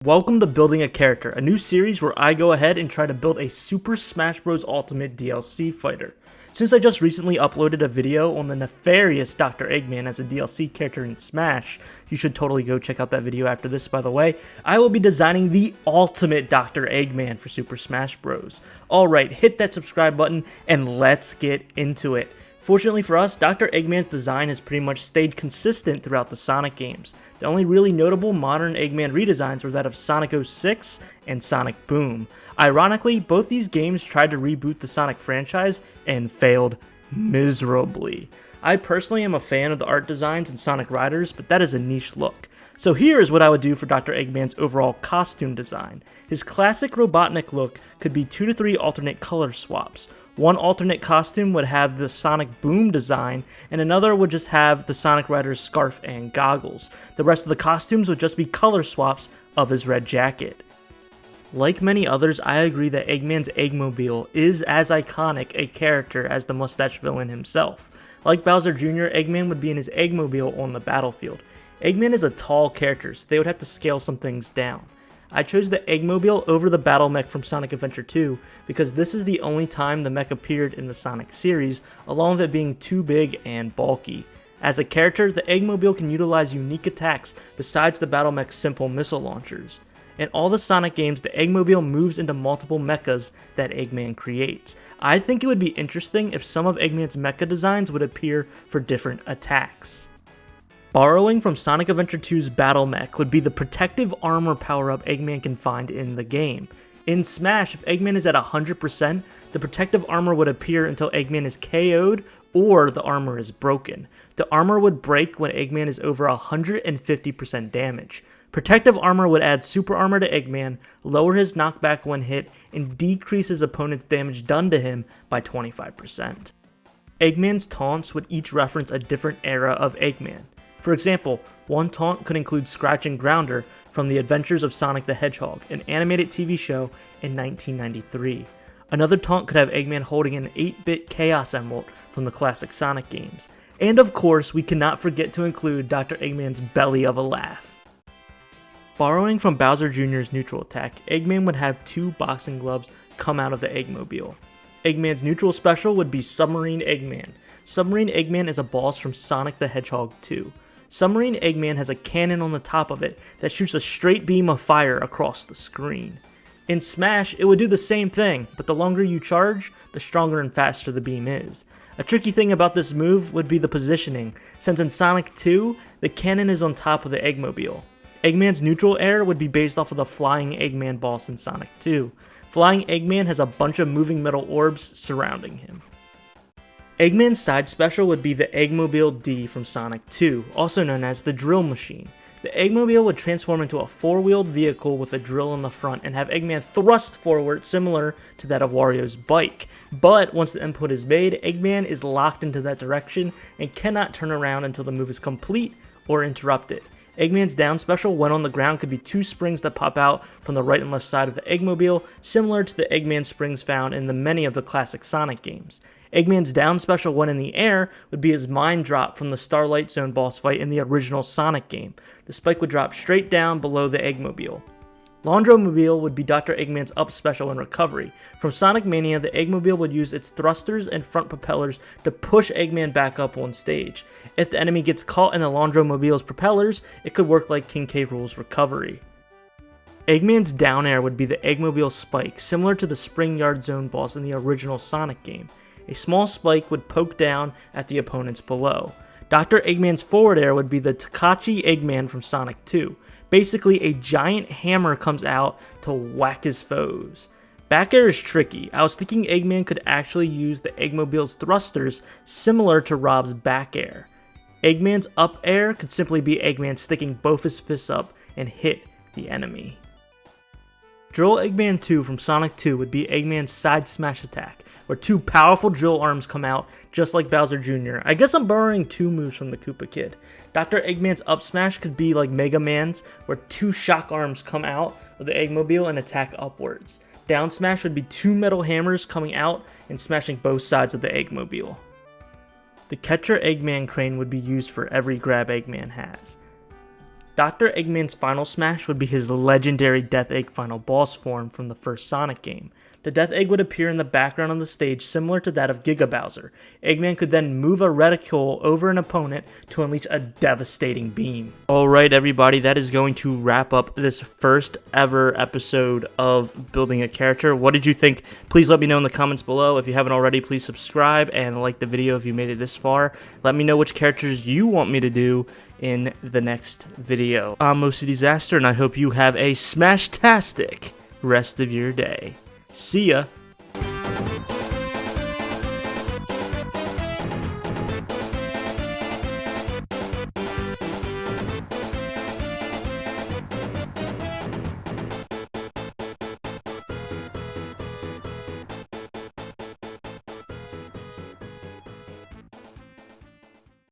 Welcome to Building a Character, a new series where I go ahead and try to build a Super Smash Bros. Ultimate DLC fighter. Since I just recently uploaded a video on the nefarious Dr. Eggman as a DLC character in Smash, you should totally go check out that video after this, by the way, I will be designing the ultimate Dr. Eggman for Super Smash Bros. Alright, hit that subscribe button and let's get into it. Fortunately for us, Dr. Eggman's design has pretty much stayed consistent throughout the Sonic games. The only really notable modern Eggman redesigns were that of Sonic 06 and Sonic Boom. Ironically, both these games tried to reboot the Sonic franchise and failed miserably. I personally am a fan of the art designs in Sonic Riders, but that is a niche look. So here is what I would do for Dr. Eggman's overall costume design. His classic Robotnik look could be 2 to 3 alternate color swaps. One alternate costume would have the Sonic Boom design, and another would just have the Sonic Rider's scarf and goggles. The rest of the costumes would just be color swaps of his red jacket. Like many others, I agree that Eggman's Eggmobile is as iconic a character as the mustache villain himself. Like Bowser Jr., Eggman would be in his Eggmobile on the battlefield. Eggman is a tall character, so they would have to scale some things down. I chose the Eggmobile over the Battle Mech from Sonic Adventure 2 because this is the only time the mech appeared in the Sonic series, along with it being too big and bulky. As a character, the Eggmobile can utilize unique attacks besides the Battle Mech's simple missile launchers. In all the Sonic games, the Eggmobile moves into multiple mechas that Eggman creates. I think it would be interesting if some of Eggman's mecha designs would appear for different attacks. Borrowing from Sonic Adventure 2's Battle Mech would be the protective armor power-up Eggman can find in the game. In Smash, if Eggman is at 100%, the protective armor would appear until Eggman is KO'd or the armor is broken. The armor would break when Eggman is over 150% damage. Protective armor would add super armor to Eggman, lower his knockback when hit, and decrease his opponent's damage done to him by 25%. Eggman's taunts would each reference a different era of Eggman. For example, one taunt could include Scratch and Grounder from The Adventures of Sonic the Hedgehog, an animated TV show in 1993. Another taunt could have Eggman holding an 8-bit Chaos Emerald from the classic Sonic games. And of course, we cannot forget to include Dr. Eggman's belly of a laugh. Borrowing from Bowser Jr.'s neutral attack, Eggman would have 2 boxing gloves come out of the Eggmobile. Eggman's neutral special would be Submarine Eggman. Submarine Eggman is a boss from Sonic the Hedgehog 2. Submarine Eggman has a cannon on the top of it that shoots a straight beam of fire across the screen. In Smash, it would do the same thing, but the longer you charge, the stronger and faster the beam is. A tricky thing about this move would be the positioning, since in Sonic 2, the cannon is on top of the Eggmobile. Eggman's neutral air would be based off of the Flying Eggman boss in Sonic 2. Flying Eggman has a bunch of moving metal orbs surrounding him. Eggman's side special would be the Eggmobile D from Sonic 2, also known as the Drill Machine. The Eggmobile would transform into a 4-wheeled vehicle with a drill in the front and have Eggman thrust forward similar to that of Wario's bike. But once the input is made, Eggman is locked into that direction and cannot turn around until the move is complete or interrupted. Eggman's down special when on the ground could be 2 springs that pop out from the right and left side of the Eggmobile, similar to the Eggman springs found in many of the classic Sonic games. Eggman's down special when in the air would be his mine drop from the Starlight Zone boss fight in the original Sonic game. The spike would drop straight down below the Eggmobile. Laundromobile would be Dr. Eggman's up special in recovery. From Sonic Mania, the Eggmobile would use its thrusters and front propellers to push Eggman back up on stage. If the enemy gets caught in the Laundromobile's propellers, it could work like King K. Rool's recovery. Eggman's down air would be the Eggmobile spike, similar to the Spring Yard Zone boss in the original Sonic game. A small spike would poke down at the opponents below. Dr. Eggman's forward air would be the Takachi Eggman from Sonic 2. Basically, a giant hammer comes out to whack his foes. Back air is tricky. I was thinking Eggman could actually use the Eggmobile's thrusters similar to Rob's back air. Eggman's up air could simply be Eggman sticking both his fists up and hit the enemy. Drill Eggman 2 from Sonic 2 would be Eggman's side smash attack, where 2 powerful drill arms come out just like Bowser Jr. I guess I'm borrowing 2 moves from the Koopa Kid. Dr. Eggman's up smash could be like Mega Man's, where 2 shock arms come out of the Eggmobile and attack upwards. Down smash would be 2 metal hammers coming out and smashing both sides of the Eggmobile. The Catcher Eggman crane would be used for every grab Eggman has. Dr. Eggman's final smash would be his legendary Death Egg final boss form from the first Sonic game. The Death Egg would appear in the background on the stage similar to that of Giga Bowser. Eggman could then move a reticule over an opponent to unleash a devastating beam. Alright everybody, that is going to wrap up this first ever episode of building a character. What did you think? Please let me know in the comments below. If you haven't already, please subscribe and like the video if you made it this far. Let me know which characters you want me to do in the next video. I'm OCDsaster and I hope you have a smash-tastic rest of your day. See ya!